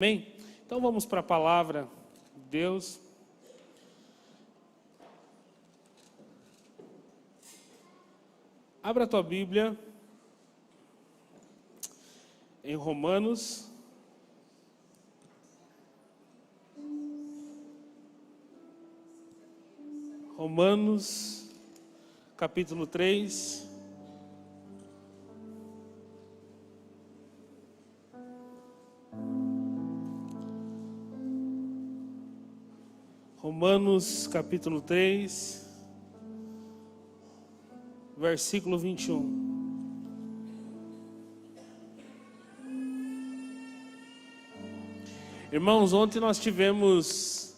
Amém? Então vamos para a palavra de Deus. Abra a tua Bíblia em Romanos. Romanos, capítulo 3. Romanos capítulo 3, versículo 21. Irmãos, ontem nós tivemos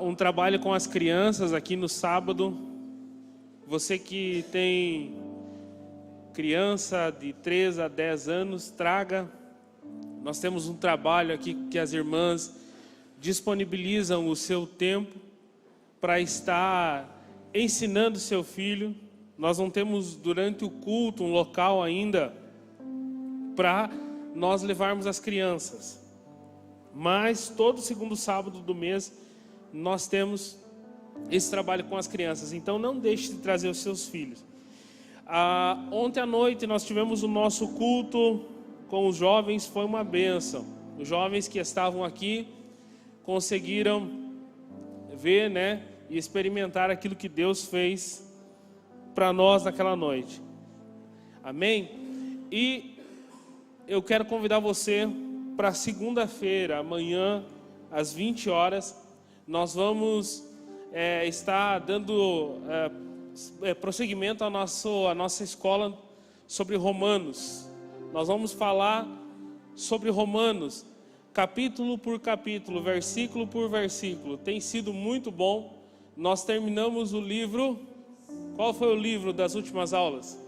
um trabalho com as crianças aqui no sábado. Você que tem criança de 3 a 10 anos, traga. Nós temos um trabalho aqui que as irmãs disponibilizam o seu tempo para estar ensinando seu filho. Nós não temos durante o culto um local ainda para nós levarmos as crianças, mas todo segundo sábado do mês nós temos esse trabalho com as crianças. Então não deixe de trazer os seus filhos. Ontem à noite nós tivemos o nosso culto com os jovens, foi uma bênção. Os jovens que estavam aqui conseguiram ver, e experimentar aquilo que Deus fez para nós naquela noite. Amém? E eu quero convidar você para segunda-feira, amanhã, às 20 horas, nós vamos estar dando prosseguimento à nossa escola sobre Romanos. Nós vamos falar sobre Romanos, capítulo por capítulo, versículo por versículo. Tem sido muito bom. Nós terminamos o livro. Qual foi o livro das últimas aulas?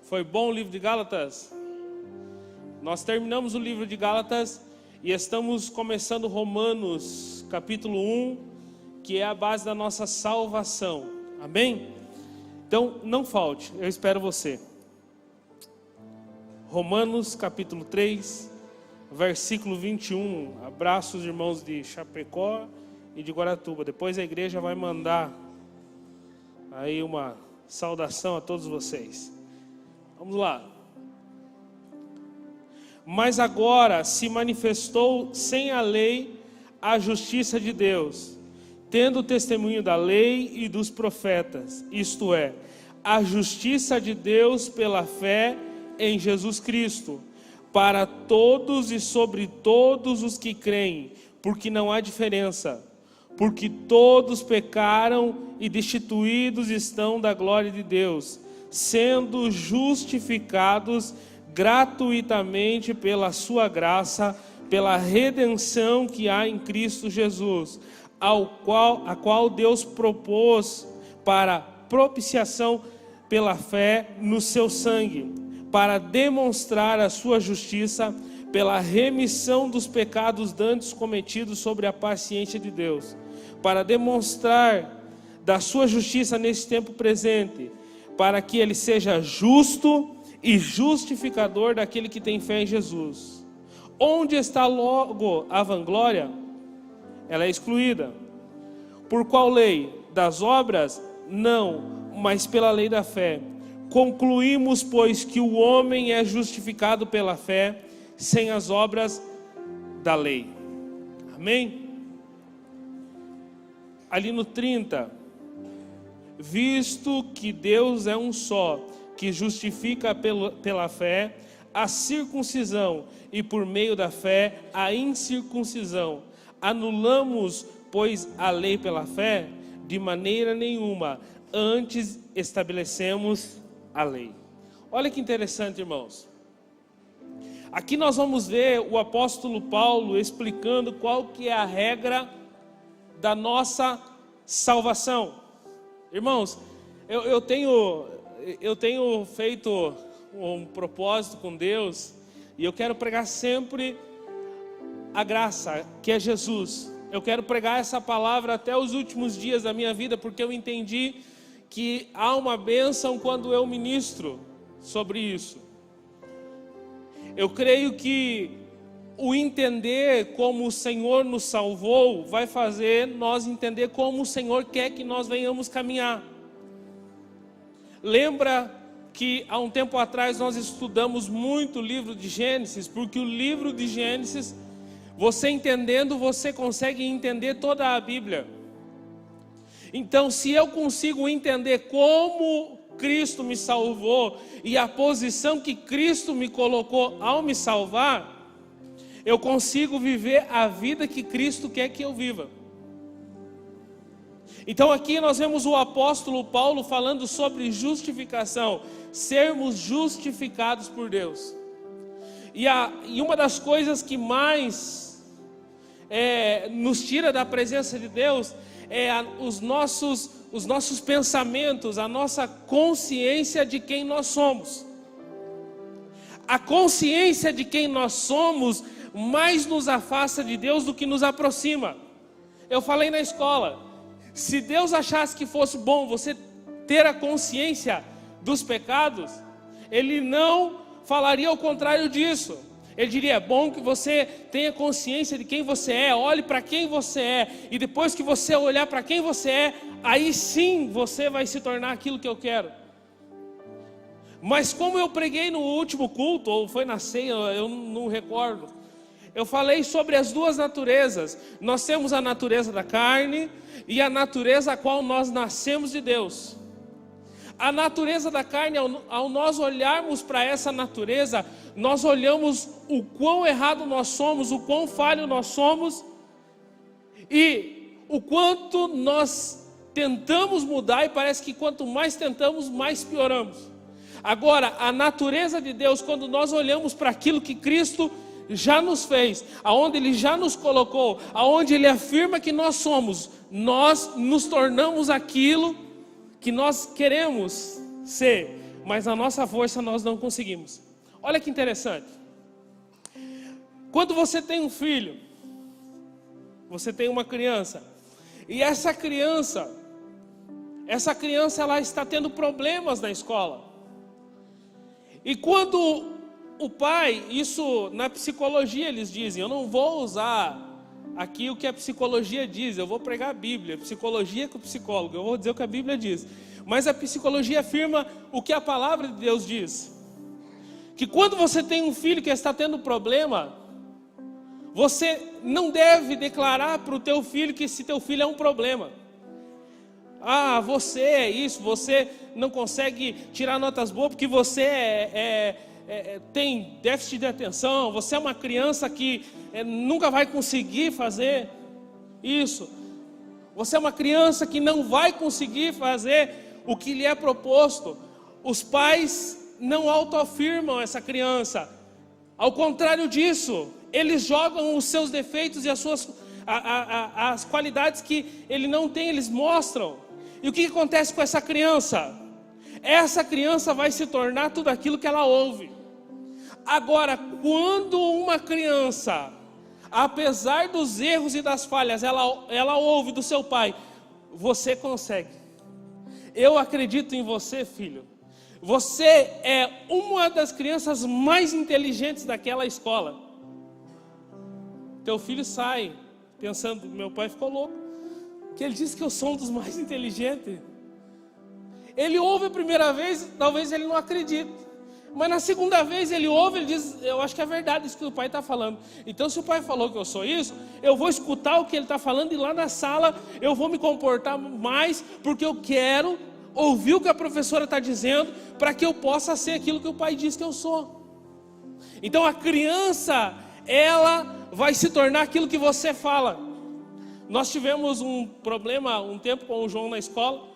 Foi bom o livro de Gálatas? Nós terminamos o livro de Gálatas e estamos começando Romanos, capítulo 1, que é a base da nossa salvação. Amém? Então, não falte, eu espero você. Romanos, capítulo 3, versículo 21. Abraço os irmãos de Chapecó e de Guaratuba. Depois a igreja vai mandar aí uma saudação a todos vocês. Vamos lá. Mas agora se manifestou sem a lei a justiça de Deus, tendo o testemunho da lei e dos profetas, isto é, a justiça de Deus pela fé em Jesus Cristo, para todos e sobre todos os que creem, porque não há diferença, porque todos pecaram e destituídos estão da glória de Deus, sendo justificados gratuitamente pela sua graça, pela redenção que há em Cristo Jesus, a qual Deus propôs para propiciação pela fé no seu sangue, para demonstrar a sua justiça pela remissão dos pecados dantes cometidos sobre a paciência de Deus, para demonstrar da sua justiça nesse tempo presente, para que ele seja justo e justificador daquele que tem fé em Jesus. Onde está logo a vanglória? Ela é excluída. Por qual lei? Das obras? Não, mas pela lei da fé. Concluímos, pois, que o homem é justificado pela fé, sem as obras da lei. Amém? Ali no 30, visto que Deus é um só, que justifica pela fé a circuncisão e por meio da fé a incircuncisão, anulamos, pois, a lei pela fé? De maneira nenhuma, antes estabelecemos a lei. Olha que interessante, irmãos. Aqui nós vamos ver o apóstolo Paulo explicando qual que é a regra da nossa salvação. Irmãos, eu tenho feito um propósito com Deus e eu quero pregar sempre a graça, que é Jesus. Eu quero pregar essa palavra até os últimos dias da minha vida, porque eu entendi que há uma bênção quando eu ministro sobre isso. Eu creio que o entender como o Senhor nos salvou vai fazer nós entender como o Senhor quer que nós venhamos caminhar. Lembra que há um tempo atrás nós estudamos muito o livro de Gênesis, porque o livro de Gênesis, você entendendo, você consegue entender toda a Bíblia. Então, se eu consigo entender como Cristo me salvou e a posição que Cristo me colocou ao me salvar, eu consigo viver a vida que Cristo quer que eu viva. Então aqui nós vemos o apóstolo Paulo falando sobre justificação, sermos justificados por Deus. E uma das coisas que mais nos tira da presença de Deus é os nossos pensamentos, a nossa consciência de quem nós somos. A consciência de quem nós somos mais nos afasta de Deus do que nos aproxima. Eu falei na escola, se Deus achasse que fosse bom você ter a consciência dos pecados, Ele não falaria o contrário disso. Ele diria, é bom que você tenha consciência de quem você é, olhe para quem você é, e depois que você olhar para quem você é, aí sim você vai se tornar aquilo que eu quero. Mas como eu preguei no último culto, ou foi na ceia, eu não recordo, eu falei sobre as duas naturezas. Nós temos a natureza da carne e a natureza a qual nós nascemos de Deus. A natureza da carne, ao nós olharmos para essa natureza, nós olhamos o quão errado nós somos, o quão falho nós somos e o quanto nós tentamos mudar, e parece que quanto mais tentamos, mais pioramos. Agora, a natureza de Deus, quando nós olhamos para aquilo que Cristo já nos fez, aonde Ele já nos colocou, aonde Ele afirma que nós somos, nós nos tornamos aquilo que nós queremos ser, mas na nossa força nós não conseguimos. Olha que interessante. Quando você tem um filho, você tem uma criança, e essa criança ela está tendo problemas na escola. E quando o pai, isso na psicologia eles dizem, eu não vou usar aqui o que a psicologia diz, eu vou pregar a Bíblia, psicologia com o psicólogo, eu vou dizer o que a Bíblia diz. Mas a psicologia afirma o que a palavra de Deus diz. Que quando você tem um filho que está tendo problema, você não deve declarar para o teu filho que esse teu filho é um problema. Ah, você é isso, você não consegue tirar notas boas porque você tem déficit de atenção, você é uma criança que nunca vai conseguir fazer isso. Você é uma criança que não vai conseguir fazer o que lhe é proposto. Os pais não autoafirmam essa criança. Ao contrário disso, eles jogam os seus defeitos e as qualidades que ele não tem, eles mostram. E o que acontece com essa criança? Essa criança vai se tornar tudo aquilo que ela ouve. Agora, quando uma criança, apesar dos erros e das falhas, ela ouve do seu pai, você consegue. Eu acredito em você, filho. Você é uma das crianças mais inteligentes daquela escola. Teu filho sai pensando, meu pai ficou louco, que ele disse que eu sou um dos mais inteligentes. Ele ouve a primeira vez, talvez ele não acredite. Mas na segunda vez ele ouve, ele diz, eu acho que é verdade isso que o pai está falando. Então se o pai falou que eu sou isso, eu vou escutar o que ele está falando e lá na sala eu vou me comportar mais, porque eu quero ouvir o que a professora está dizendo, para que eu possa ser aquilo que o pai diz que eu sou. Então a criança, ela vai se tornar aquilo que você fala. Nós tivemos um problema um tempo com o João na escola,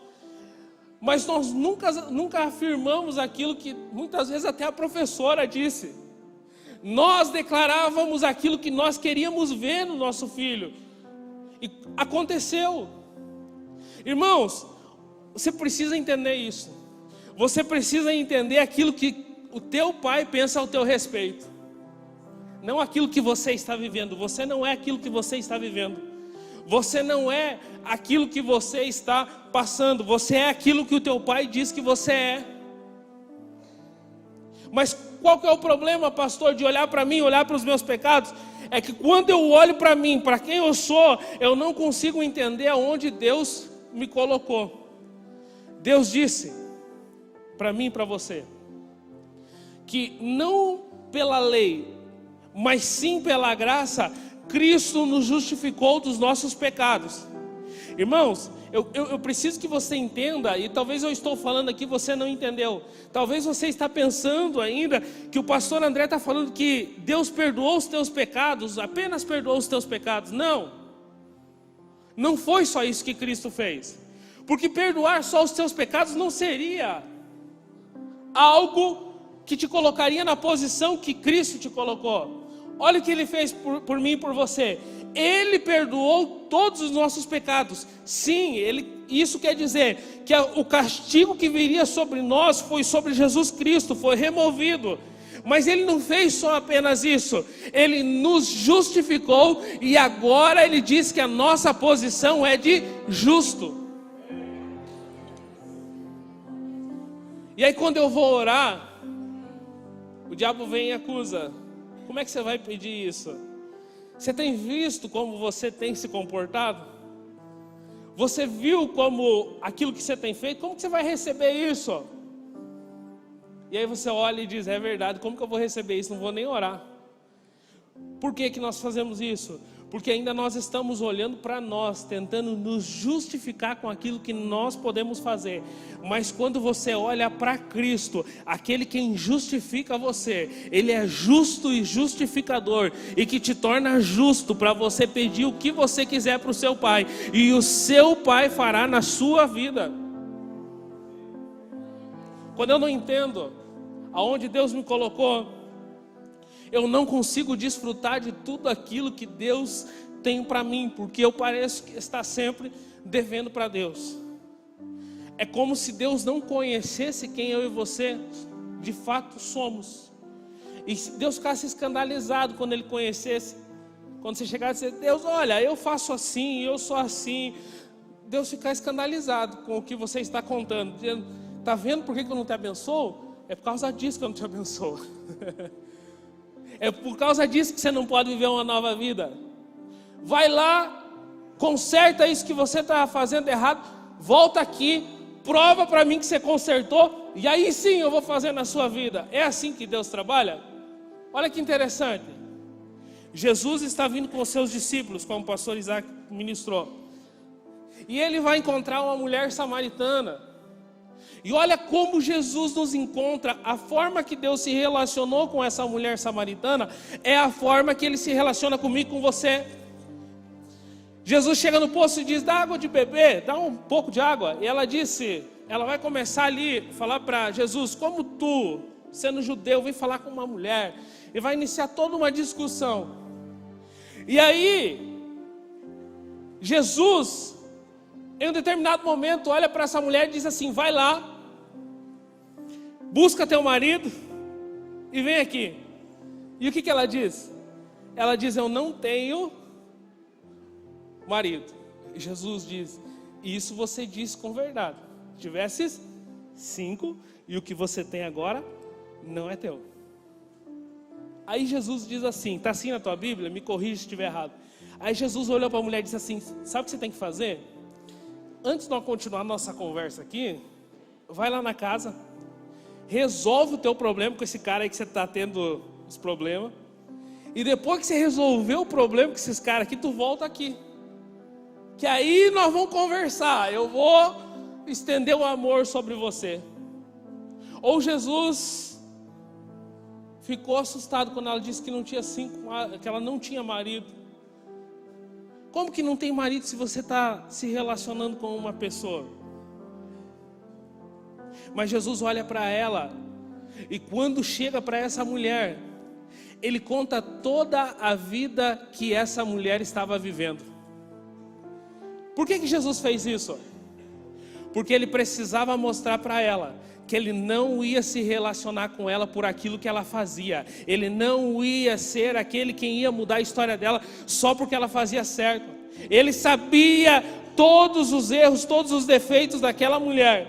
mas nós nunca afirmamos aquilo que muitas vezes até a professora disse. Nós declarávamos aquilo que nós queríamos ver no nosso filho. E aconteceu. Irmãos, você precisa entender isso. Você precisa entender aquilo que o teu pai pensa ao teu respeito. Não aquilo que você está vivendo. Você não é aquilo que você está vivendo. Você não é aquilo que você está passando. Você é aquilo que o teu pai diz que você é. Mas qual que é o problema, pastor, de olhar para mim, olhar para os meus pecados? É que quando eu olho para mim, para quem eu sou, eu não consigo entender aonde Deus me colocou. Deus disse para mim e para você, que não pela lei, mas sim pela graça, Cristo nos justificou dos nossos pecados. Irmãos, eu preciso que você entenda, e talvez eu estou falando aqui, você não entendeu. Talvez você está pensando ainda que o pastor André está falando que Deus perdoou os teus pecados, apenas perdoou os teus pecados. Não, não foi só isso que Cristo fez. Porque perdoar só os teus pecados não seria algo que te colocaria na posição que Cristo te colocou. Olha o que Ele fez por mim e por você. Ele perdoou todos os nossos pecados. Sim, isso quer dizer que o castigo que viria sobre nós foi sobre Jesus Cristo, foi removido. Mas Ele não fez só apenas isso. Ele nos justificou e agora Ele diz que a nossa posição é de justo. E aí quando eu vou orar, o diabo vem e acusa. Como é que você vai pedir isso? Você tem visto como você tem se comportado? Você viu como aquilo que você tem feito? Como que você vai receber isso? E aí você olha e diz, é verdade, como que eu vou receber isso? Não vou nem orar. Por que que nós fazemos isso? Porque ainda nós estamos olhando para nós, tentando nos justificar com aquilo que nós podemos fazer. Mas quando você olha para Cristo, aquele quem justifica você, Ele é justo e justificador, e que te torna justo para você pedir o que você quiser para o seu Pai, e o seu Pai fará na sua vida. Quando eu não entendo aonde Deus me colocou, eu não consigo desfrutar de tudo aquilo que Deus tem para mim, porque eu pareço estar sempre devendo para Deus. É como se Deus não conhecesse quem eu e você de fato somos. E se Deus ficasse escandalizado quando Ele conhecesse, quando você chegar e dizer, Deus, olha, eu faço assim, eu sou assim. Deus ficar escandalizado com o que você está contando, dizendo, está vendo por que eu não te abençoo? É por causa disso que eu não te abençoo. É por causa disso que você não pode viver uma nova vida. Vai lá, conserta isso que você está fazendo errado, volta aqui, prova para mim que você consertou, e aí sim eu vou fazer na sua vida. É assim que Deus trabalha? Olha que interessante. Jesus está vindo com os seus discípulos, como o pastor Isaac ministrou, e ele vai encontrar uma mulher samaritana. E olha como Jesus nos encontra. A forma que Deus se relacionou com essa mulher samaritana é a forma que Ele se relaciona comigo, com você. Jesus chega no poço e diz, dá água de beber, dá um pouco de água. E ela vai começar ali, falar para Jesus, como tu, sendo judeu, vem falar com uma mulher. E vai iniciar toda uma discussão. E aí, Jesus, em um determinado momento, olha para essa mulher e diz assim, vai lá, busca teu marido e vem aqui. E o que ela diz? Ela diz, eu não tenho marido. E Jesus diz, isso você disse com verdade. Tivesses 5 e o que você tem agora não é teu. Aí Jesus diz assim, está assim na tua Bíblia? Me corrija se estiver errado. Aí Jesus olhou para a mulher e disse assim, sabe o que você tem que fazer? Antes de nós continuar nossa conversa aqui, vai lá na casa, resolve o teu problema com esse cara aí que você está tendo os problemas. E depois que você resolveu o problema com esses caras aqui, tu volta aqui. Que aí nós vamos conversar. Eu vou estender o amor sobre você. Ou Jesus ficou assustado quando ela disse que não tinha que ela não tinha marido. Como que não tem marido se você está se relacionando com uma pessoa? Mas Jesus olha para ela, e quando chega para essa mulher, Ele conta toda a vida que essa mulher estava vivendo. Por que Jesus fez isso? Porque Ele precisava mostrar para ela que Ele não ia se relacionar com ela por aquilo que ela fazia. Ele não ia ser aquele quem ia mudar a história dela só porque ela fazia certo. Ele sabia todos os erros, todos os defeitos daquela mulher.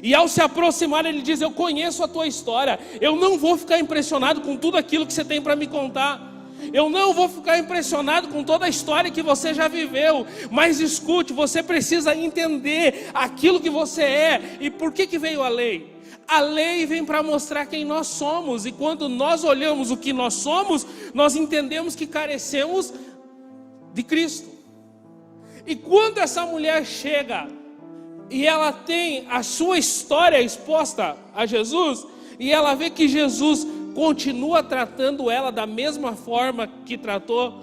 E ao se aproximar, ele diz: eu conheço a tua história, eu não vou ficar impressionado com tudo aquilo que você tem para me contar. Eu não vou ficar impressionado com toda a história que você já viveu. Mas escute, você precisa entender aquilo que você é. E por que veio a lei? A lei vem para mostrar quem nós somos. E quando nós olhamos o que nós somos, nós entendemos que carecemos de Cristo. E quando essa mulher chega e ela tem a sua história exposta a Jesus, e ela vê que Jesus continua tratando ela da mesma forma que tratou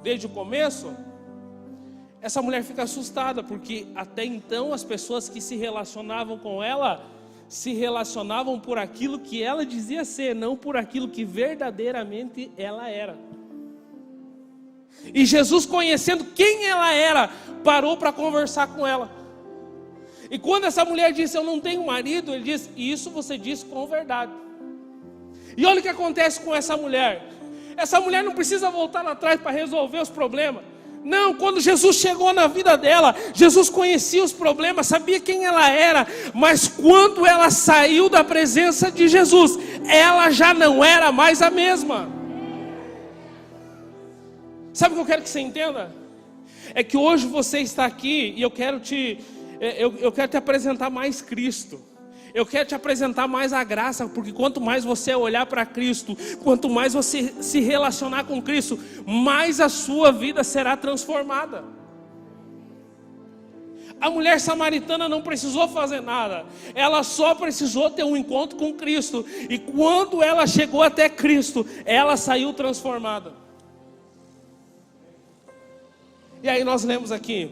desde o começo, essa mulher fica assustada, porque até então as pessoas que se relacionavam com ela se relacionavam por aquilo que ela dizia ser, não por aquilo que verdadeiramente ela era. E Jesus, conhecendo quem ela era, parou para conversar com ela. E quando essa mulher disse: eu não tenho marido, ele disse: isso você disse com verdade. E olha o que acontece com essa mulher. Essa mulher não precisa voltar lá atrás para resolver os problemas. Não, quando Jesus chegou na vida dela, Jesus conhecia os problemas, sabia quem ela era. Mas quando ela saiu da presença de Jesus, ela já não era mais a mesma. Sabe o que eu quero que você entenda? É que hoje você está aqui e eu quero te apresentar mais Cristo. Eu quero te apresentar mais a graça, porque quanto mais você olhar para Cristo, quanto mais você se relacionar com Cristo, mais a sua vida será transformada. A mulher samaritana não precisou fazer nada, ela só precisou ter um encontro com Cristo. E quando ela chegou até Cristo, ela saiu transformada. E aí nós lemos aqui: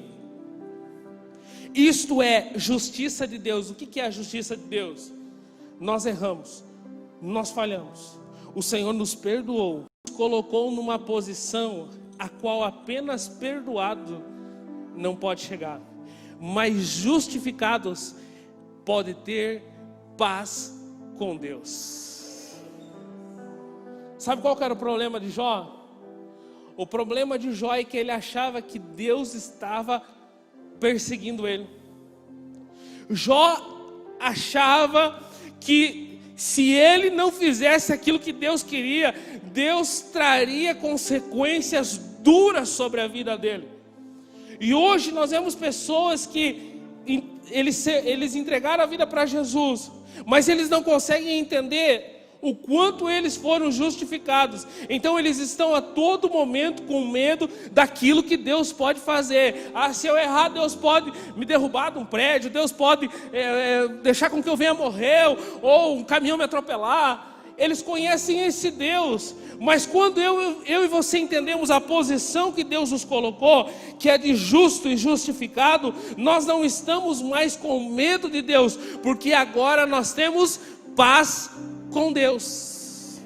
isto é justiça de Deus. O que é a justiça de Deus? Nós erramos, nós falhamos, o Senhor nos perdoou, nos colocou numa posição a qual apenas perdoado não pode chegar, mas justificados pode ter paz com Deus. Sabe qual que era o problema de Jó? O problema de Jó é que ele achava que Deus estava perseguindo ele. Jó achava que se ele não fizesse aquilo que Deus queria, Deus traria consequências duras sobre a vida dele. E hoje nós vemos pessoas que eles entregaram a vida para Jesus, mas eles não conseguem entender o quanto eles foram justificados. Então eles estão a todo momento com medo daquilo que Deus pode fazer. Se eu errar, Deus pode me derrubar de um prédio, Deus pode deixar com que eu venha morrer, ou um caminhão me atropelar. Eles conhecem esse Deus, mas quando eu e você entendemos a posição que Deus nos colocou, que é de justo e justificado, nós não estamos mais com medo de Deus, porque agora nós temos paz com Deus.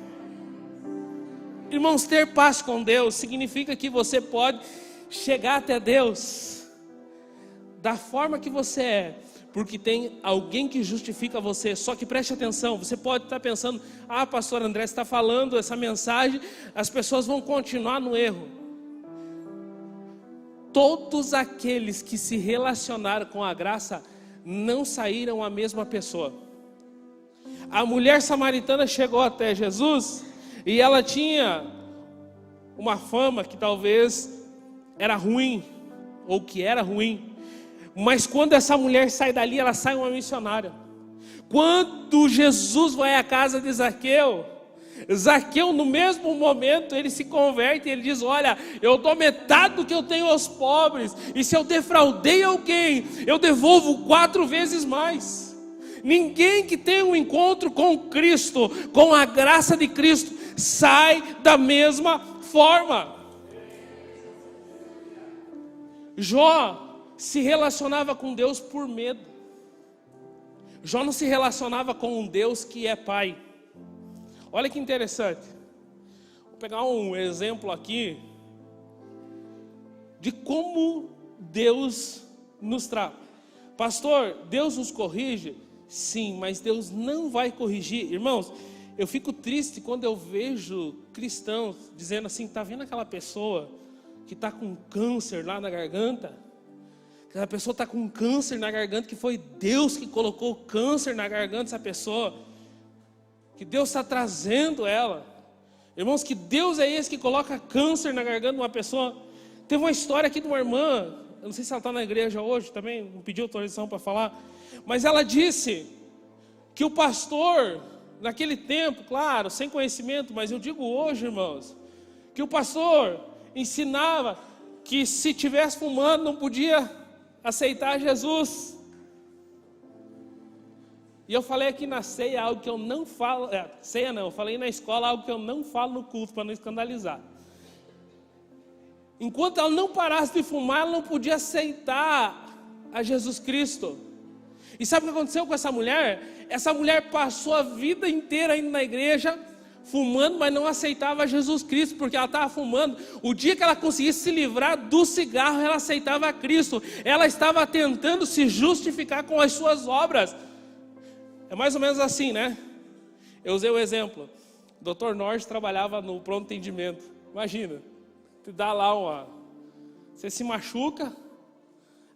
Irmãos, ter paz com Deus significa que você pode chegar até Deus da forma que você é, porque tem alguém que justifica você. Só que preste atenção, você pode estar pensando: pastor André está falando essa mensagem, as pessoas vão continuar no erro. Todos aqueles que se relacionaram com a graça não saíram a mesma pessoa. A mulher samaritana chegou até Jesus e ela tinha uma fama que talvez era ruim, ou que era ruim. Mas quando essa mulher sai dali, ela sai uma missionária. Quando Jesus vai à casa de Zaqueu, Zaqueu no mesmo momento ele se converte e ele diz: olha, eu dou metade do que eu tenho aos pobres, e se eu defraudei alguém, eu devolvo 4 vezes mais. Ninguém que tem um encontro com Cristo, com a graça de Cristo, sai da mesma forma. Jó se relacionava com Deus por medo. Jó não se relacionava com um Deus que é Pai. Olha que interessante. Vou pegar um exemplo aqui de como Deus nos trata. Pastor, Deus nos corrige? Sim, mas Deus não vai corrigir. Irmãos, eu fico triste quando eu vejo cristãos dizendo assim: está vendo aquela pessoa que está com câncer lá na garganta? A pessoa está com câncer na garganta, que foi Deus que colocou câncer na garganta dessa pessoa. Que Deus está trazendo ela. Irmãos, que Deus é esse que coloca câncer na garganta de uma pessoa. Teve uma história aqui de uma irmã, eu não sei se ela está na igreja hoje também, não pediu autorização para falar, mas ela disse que o pastor, naquele tempo, claro, sem conhecimento, mas eu digo hoje, irmãos, que o pastor ensinava que se estivesse fumando não podia aceitar Jesus. E eu falei aqui na ceia algo que eu não falo, ceia não, eu falei na escola algo que eu não falo no culto para não escandalizar. Enquanto ela não parasse de fumar, ela não podia aceitar a Jesus Cristo. E sabe o que aconteceu com essa mulher? Essa mulher passou a vida inteira indo na igreja, fumando, mas não aceitava Jesus Cristo, porque ela estava fumando. O dia que ela conseguisse se livrar do cigarro, ela aceitava Cristo. Ela estava tentando se justificar com as suas obras. É mais ou menos assim, né? Eu usei o exemplo. O Dr. Norte trabalhava no pronto atendimento. Imagina, te dá lá você se machuca,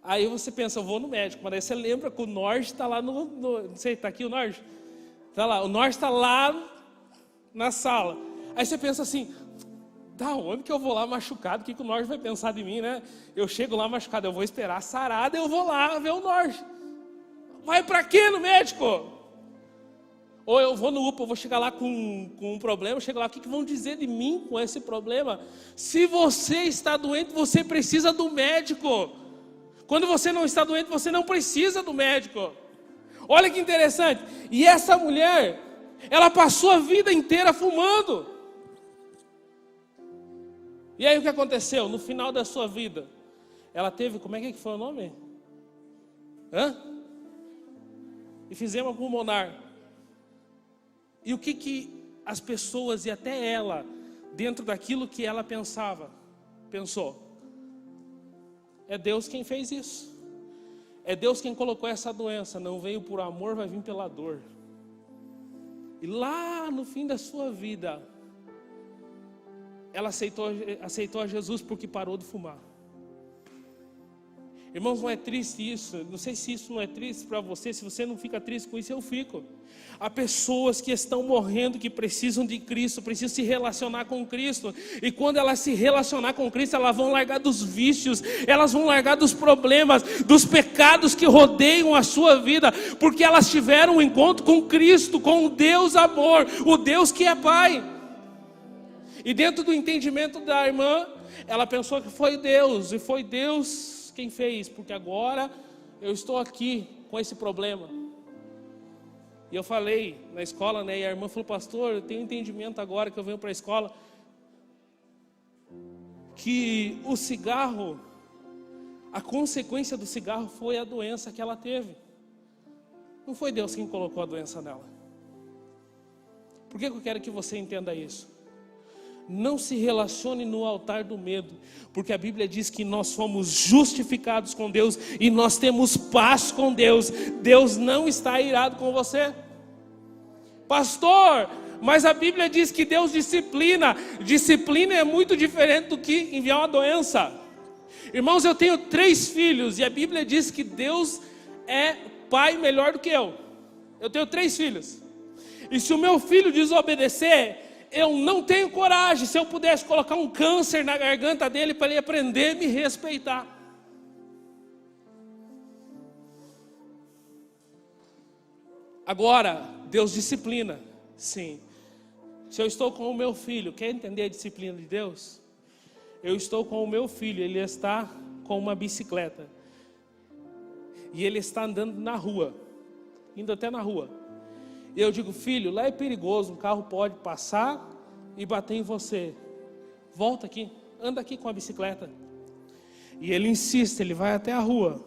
aí você pensa, eu vou no médico, mas aí você lembra que o Norte está lá não sei, está aqui o Norte? Está lá, o Norte está lá na sala. Aí você pensa assim, da onde que eu vou lá machucado? O que o Norte vai pensar de mim, né? Eu chego lá machucado, eu vou esperar sarada, eu vou lá ver o Norte. Vai para quê no médico? Ou eu vou no UPA, eu vou chegar lá com um problema, eu chego lá, o que vão dizer de mim com esse problema? Se você está doente, você precisa do médico. Quando você não está doente, você não precisa do médico. Olha que interessante. E essa mulher, ela passou a vida inteira fumando. E aí o que aconteceu? No final da sua vida, ela teve, como é que foi o nome? Enfisema pulmonar. E o que as pessoas, e até ela, dentro daquilo que ela pensou? É Deus quem fez isso. É Deus quem colocou essa doença. Não veio por amor, vai vir pela dor. E lá no fim da sua vida, ela aceitou a Jesus porque parou de fumar. Irmãos, não é triste isso? Não sei se isso não é triste para você. Se você não fica triste com isso, eu fico. Há pessoas que estão morrendo, que precisam de Cristo, precisam se relacionar com Cristo. E quando elas se relacionar com Cristo, elas vão largar dos vícios, elas vão largar dos problemas, dos pecados que rodeiam a sua vida, porque elas tiveram um encontro com Cristo, com o Deus amor, o Deus que é Pai. E dentro do entendimento da irmã, ela pensou que foi Deus, e foi Deus quem fez, porque agora eu estou aqui com esse problema. E eu falei na escola, né, e a irmã falou, pastor, eu tenho entendimento agora que eu venho para a escola, que o cigarro, a consequência do cigarro foi a doença que ela teve. Não foi Deus quem colocou a doença nela. Por que eu quero que você entenda isso? Não se relacione no altar do medo, porque a Bíblia diz que nós fomos justificados com Deus e nós temos paz com Deus. Deus não está irado com você. Pastor, mas a Bíblia diz que Deus disciplina. Disciplina é muito diferente do que enviar uma doença. Irmãos, eu tenho 3 filhos e a Bíblia diz que Deus é pai melhor do que eu. Eu tenho 3 filhos. E se o meu filho desobedecer, eu não tenho coragem. Se eu pudesse colocar um câncer na garganta dele para ele aprender a me respeitar. Agora, Deus disciplina. Sim. Se eu estou com o meu filho, quer entender a disciplina de Deus? Eu estou com o meu filho, ele está com uma bicicleta. E ele está andando na rua. Indo até na rua. E eu digo, filho, lá é perigoso, um carro pode passar e bater em você. Volta aqui, anda aqui com a bicicleta. E ele insiste, ele vai até a rua.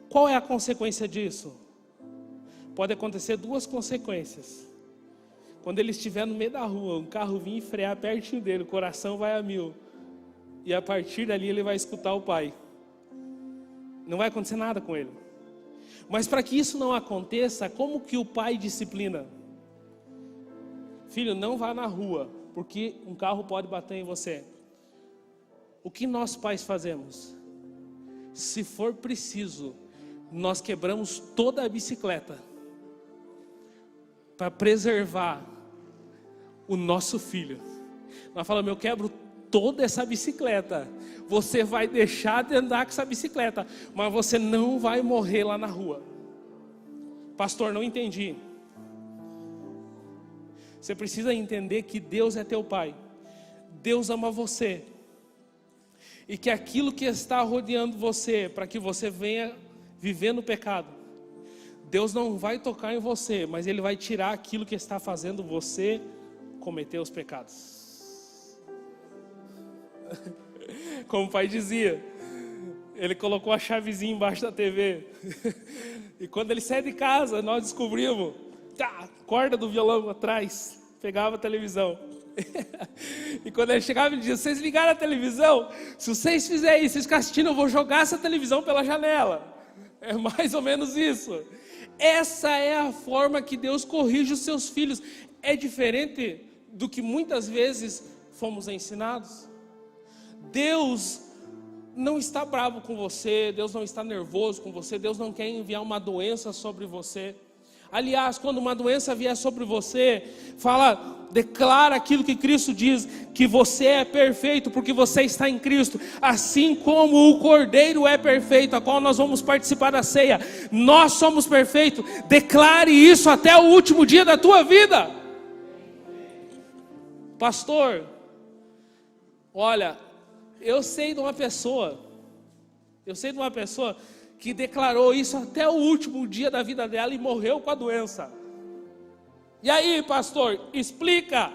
Qual é a consequência disso? Pode acontecer 2 consequências. Quando ele estiver no meio da rua, um carro vir e frear pertinho dele, o coração vai a 1000. E a partir dali ele vai escutar o pai. Não vai acontecer nada com ele. Mas para que isso não aconteça, como que o pai disciplina? Filho, não vá na rua, porque um carro pode bater em você. O que nós pais fazemos? se for preciso, nós quebramos toda a bicicleta para preservar o nosso filho. Nós falamos, eu quebro toda essa bicicleta, você vai deixar de andar com essa bicicleta, mas você não vai morrer lá na rua. Pastor, não entendi. Você precisa entender que Deus é teu pai, Deus ama você, e que aquilo que está rodeando você, para que você venha viver no pecado, Deus não vai tocar em você, mas Ele vai tirar aquilo que está fazendo você cometer os pecados. Como o pai dizia, ele colocou a chavezinha embaixo da TV, e quando ele sai de casa, nós descobrimos, corda do violão atrás, pegava a televisão. E quando ele chegava, ele dizia, vocês ligaram a televisão? Se vocês fizerem isso, vocês ficarem assistindo, eu vou jogar essa televisão pela janela. É mais ou menos isso. Essa é a forma que Deus corrige os seus filhos. É diferente do que muitas vezes fomos ensinados. Deus não está bravo com você, Deus não está nervoso com você, Deus não quer enviar uma doença sobre você. Aliás, quando uma doença vier sobre você, declara aquilo que Cristo diz, que você é perfeito, porque você está em Cristo, assim como o Cordeiro é perfeito, a qual nós vamos participar da ceia. Nós somos perfeitos, declare isso até o último dia da tua vida. Pastor, olha, eu sei de uma pessoa que declarou isso até o último dia da vida dela e morreu com a doença. E aí, pastor, explica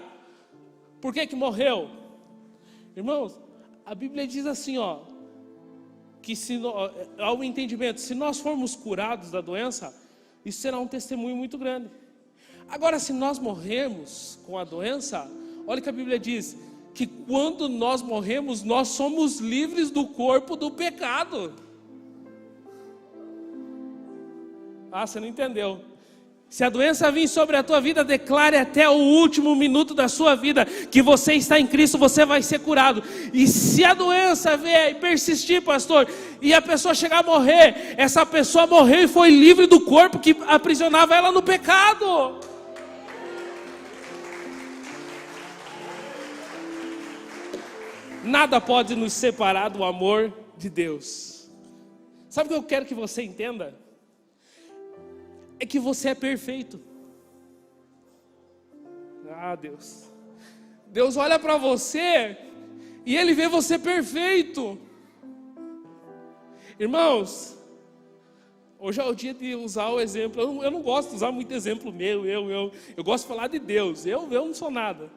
por que morreu. Irmãos, a Bíblia diz assim, que ao entendimento, se nós formos curados da doença, isso será um testemunho muito grande. Agora, se nós morrermos com a doença, olha que a Bíblia diz, que quando nós morremos, nós somos livres do corpo do pecado. Você não entendeu. Se a doença vir sobre a tua vida, declare até o último minuto da sua vida que você está em Cristo, você vai ser curado. E se a doença vier e persistir, pastor, e a pessoa chegar a morrer, essa pessoa morreu e foi livre do corpo que aprisionava ela no pecado. Nada pode nos separar do amor de Deus. Sabe o que eu quero que você entenda? É que você é perfeito. Deus. Deus olha para você e Ele vê você perfeito. Irmãos, hoje é o dia de usar o exemplo. Eu não gosto de usar muito exemplo meu. Eu gosto de falar de Deus. Eu não sou nada.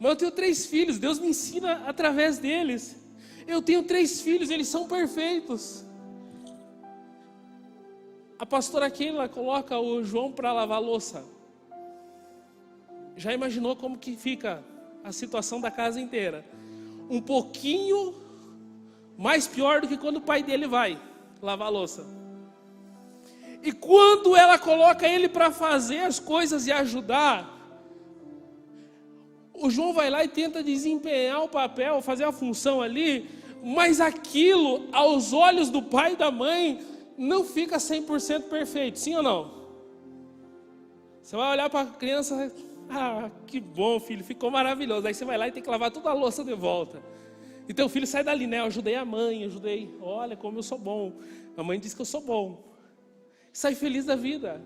Mas eu tenho 3 filhos, Deus me ensina através deles. Eu tenho 3 filhos, eles são perfeitos. A pastora Keila coloca o João para lavar louça. Já imaginou como que fica a situação da casa inteira? Um pouquinho mais pior do que quando o pai dele vai lavar louça. E quando ela coloca ele para fazer as coisas e ajudar, o João vai lá e tenta desempenhar o papel, fazer a função ali, mas aquilo, aos olhos do pai e da mãe, não fica 100% perfeito, sim ou não? Você vai olhar para a criança, que bom filho, ficou maravilhoso. Aí você vai lá e tem que lavar toda a louça de volta. E teu filho sai dali, né? Eu ajudei a mãe, olha como eu sou bom. A mãe diz que eu sou bom. Sai feliz da vida.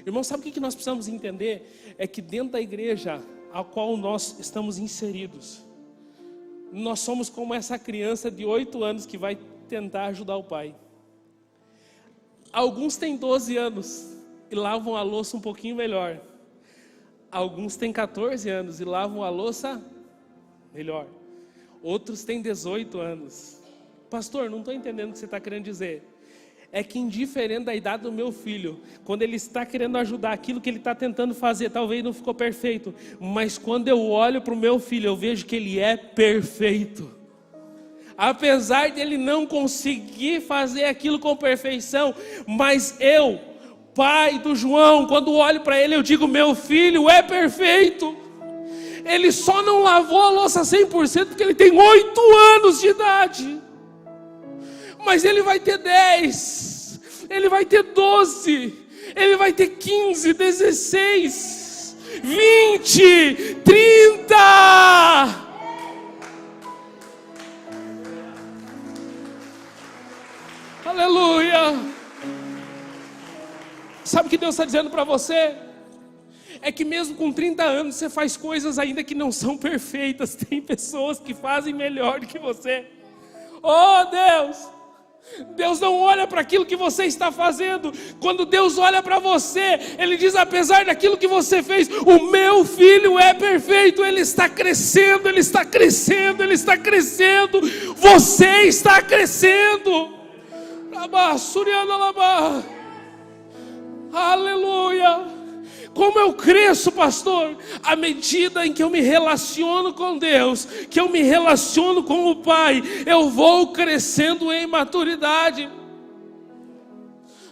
Irmão, sabe o que nós precisamos entender? É que dentro da igreja a qual nós estamos inseridos, nós somos como essa criança de 8 anos que vai tentar ajudar o pai. Alguns têm 12 anos e lavam a louça um pouquinho melhor. Alguns têm 14 anos e lavam a louça melhor. Outros têm 18 anos. Pastor, não estou entendendo o que você está querendo dizer. É que indiferente da idade do meu filho, quando ele está querendo ajudar aquilo que ele está tentando fazer, talvez não ficou perfeito, mas quando eu olho para o meu filho, eu vejo que ele é perfeito. Apesar de ele não conseguir fazer aquilo com perfeição, mas eu, pai do João, quando olho para ele, eu digo, meu filho é perfeito. Ele só não lavou a louça 100% porque ele tem 8 anos de idade. mas ele vai ter 10, ele vai ter 12, ele vai ter 15, 16, 20, 30. Aleluia. Sabe o que Deus está dizendo para você? É que mesmo com 30 anos você faz coisas ainda que não são perfeitas. Tem pessoas que fazem melhor do que você. Oh Deus! Deus não olha para aquilo que você está fazendo. Quando Deus olha para você, Ele diz: apesar daquilo que você fez, o meu filho é perfeito. Ele está crescendo, ele está crescendo, ele está crescendo. Você está crescendo. Aleluia. Como eu cresço, pastor? À medida em que eu me relaciono com Deus, que eu me relaciono com o Pai, eu vou crescendo em maturidade.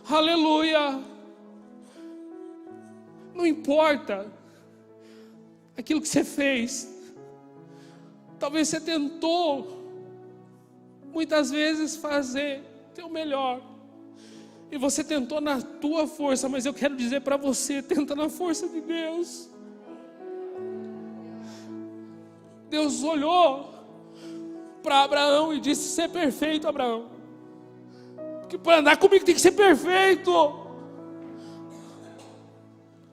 Aleluia. Não importa aquilo que você fez. Talvez você tentou muitas vezes fazer o teu melhor, e você tentou na tua força, mas eu quero dizer para você: tenta na força de Deus. Deus olhou para Abraão e disse: ser perfeito, Abraão, porque para andar comigo tem que ser perfeito.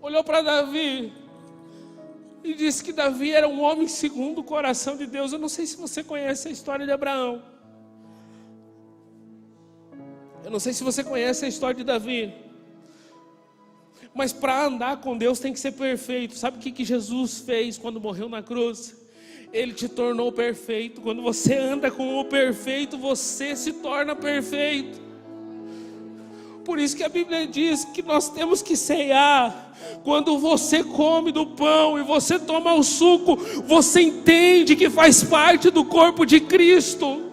Olhou para Davi e disse que Davi era um homem segundo o coração de Deus. Eu não sei se você conhece a história de Abraão. Eu não sei se você conhece a história de Davi, mas para andar com Deus tem que ser perfeito. Sabe o que Jesus fez quando morreu na cruz? Ele te tornou perfeito. Quando você anda com o perfeito, você se torna perfeito. Por isso que a Bíblia diz que nós temos que ceiar. Quando você come do pão e você toma o suco, você entende que faz parte do corpo de Cristo.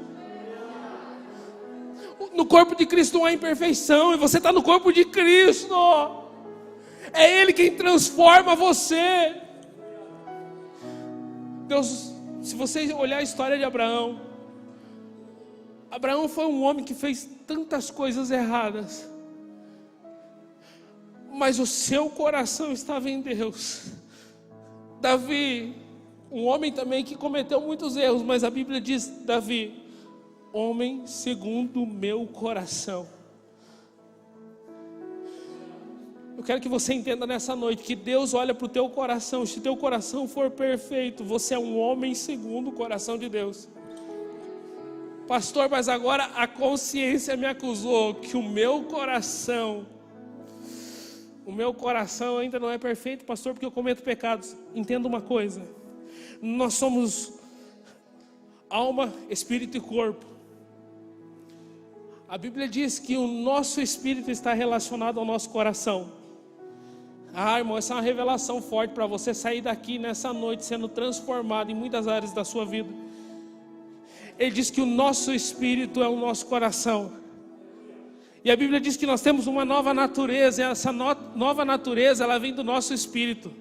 No corpo de Cristo não há imperfeição, e você está no corpo de Cristo. É Ele quem transforma você. Deus, se você olhar a história de Abraão, Abraão foi um homem que fez tantas coisas erradas, mas o seu coração estava em Deus. Davi, um homem também que cometeu muitos erros, mas a Bíblia diz: Davi, homem segundo o meu coração. Eu quero que você entenda nessa noite que Deus olha para o teu coração. Se teu coração for perfeito, você é um homem segundo o coração de Deus. Pastor, mas agora a consciência me acusou que o meu coração ainda não é perfeito, pastor, porque eu cometo pecados. Entenda uma coisa: nós somos alma, espírito e corpo. A Bíblia diz que o nosso espírito está relacionado ao nosso coração. Irmão, essa é uma revelação forte para você sair daqui nessa noite sendo transformado em muitas áreas da sua vida. Ele diz que o nosso espírito é o nosso coração. E a Bíblia diz que nós temos uma nova natureza, e essa nova natureza, ela vem do nosso espírito.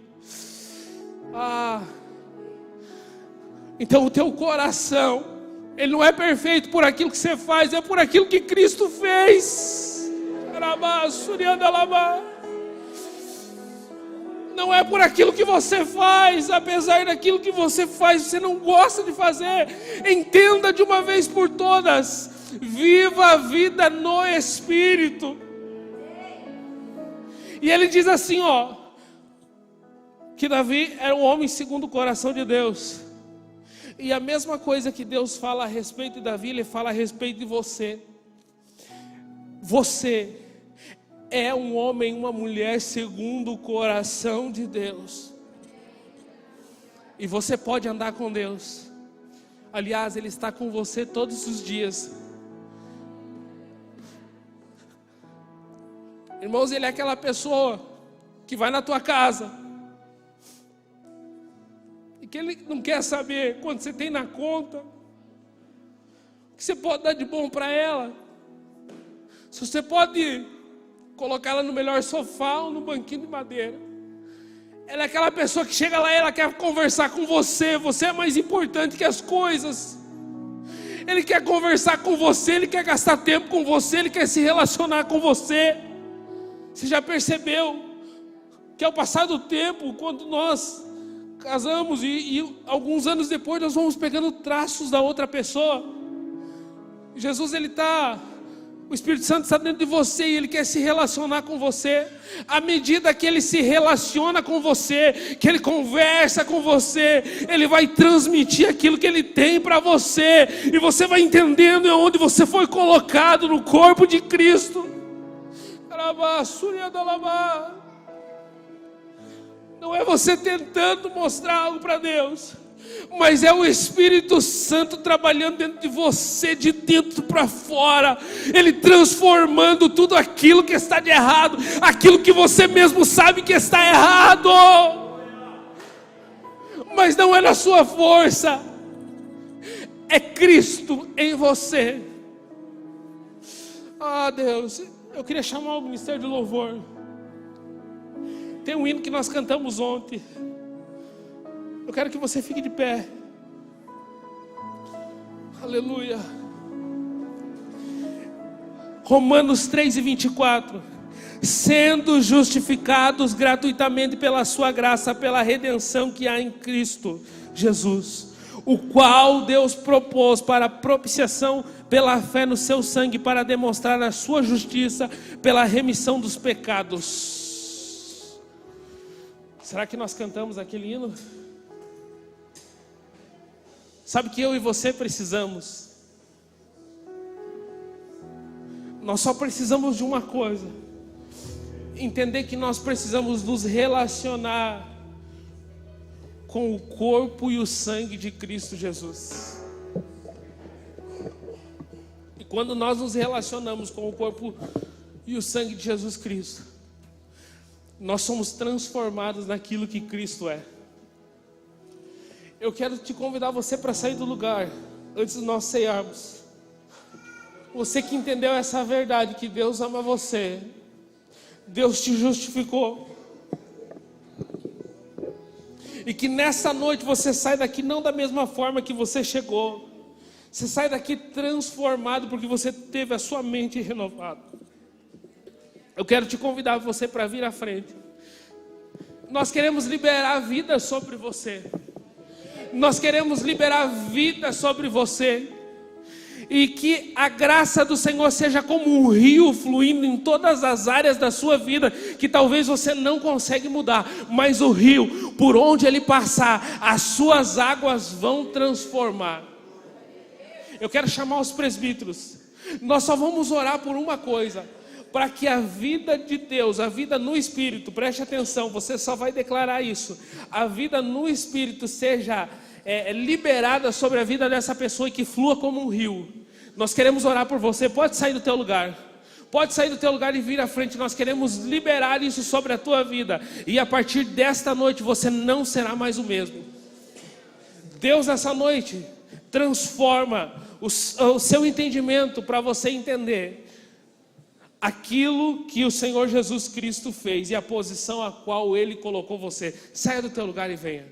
Então o teu coração, ele não é perfeito por aquilo que você faz, é por aquilo que Cristo fez. Não é por aquilo que você faz. Apesar daquilo que você faz, você não gosta de fazer, entenda de uma vez por todas: viva a vida no Espírito. E ele diz assim, que Davi era um homem segundo o coração de Deus. E a mesma coisa que Deus fala a respeito de Davi, Ele fala a respeito de você. Você é um homem, uma mulher segundo o coração de Deus. E você pode andar com Deus. Aliás, Ele está com você todos os dias. Irmãos, Ele é aquela pessoa que vai na tua casa e que Ele não quer saber quanto você tem na conta, o que você pode dar de bom para ela, se você pode colocar ela no melhor sofá ou no banquinho de madeira. Ela é aquela pessoa que chega lá e ela quer conversar com você. Você é mais importante que as coisas. Ele quer conversar com você, Ele quer gastar tempo com você, Ele quer se relacionar com você. Você já percebeu que ao passar do tempo, quando nós casamos e alguns anos depois nós vamos pegando traços da outra pessoa? Jesus, o Espírito Santo está dentro de você e Ele quer se relacionar com você. À medida que Ele se relaciona com você, que Ele conversa com você, Ele vai transmitir aquilo que Ele tem para você, e você vai entendendo onde você foi colocado no corpo de Cristo. Não é você tentando mostrar algo para Deus, mas é o Espírito Santo trabalhando dentro de você, de dentro para fora, Ele transformando tudo aquilo que está de errado, aquilo que você mesmo sabe que está errado, mas não é na sua força, é Cristo em você. Deus, eu queria chamar o Ministério de Louvor. Tem um hino que nós cantamos ontem. Eu quero que você fique de pé. Aleluia. Romanos 3:24. Sendo justificados gratuitamente pela sua graça, pela redenção que há em Cristo Jesus, o qual Deus propôs para propiciação pela fé no seu sangue, para demonstrar a sua justiça pela remissão dos pecados. Será que nós cantamos aquele hino? Sabe que eu e você precisamos? Nós só precisamos de uma coisa: entender que nós precisamos nos relacionar com o corpo e o sangue de Cristo Jesus. E quando nós nos relacionamos com o corpo e o sangue de Jesus Cristo, nós somos transformados naquilo que Cristo é. Eu quero te convidar você para sair do lugar, antes de nós ceiarmos. Você que entendeu essa verdade, que Deus ama você, Deus te justificou, e que nessa noite você sai daqui não da mesma forma que você chegou. Você sai daqui transformado, porque você teve a sua mente renovada. Eu quero te convidar você para vir à frente. Nós queremos liberar a vida sobre você. Nós queremos liberar a vida sobre você. E que a graça do Senhor seja como um rio fluindo em todas as áreas da sua vida, que talvez você não consegue mudar, mas o rio, por onde ele passar, as suas águas vão transformar. Eu quero chamar os presbíteros. Nós só vamos orar por uma coisa: para que a vida de Deus, a vida no Espírito, preste atenção, você só vai declarar isso, a vida no Espírito seja liberada sobre a vida dessa pessoa e que flua como um rio. Nós queremos orar por você. Pode sair do teu lugar. Pode sair do teu lugar e vir à frente. Nós queremos liberar isso sobre a tua vida. E a partir desta noite você não será mais o mesmo. Deus nessa noite transforma o seu entendimento para você entender aquilo que o Senhor Jesus Cristo fez e a posição a qual Ele colocou você. Saia do teu lugar e venha.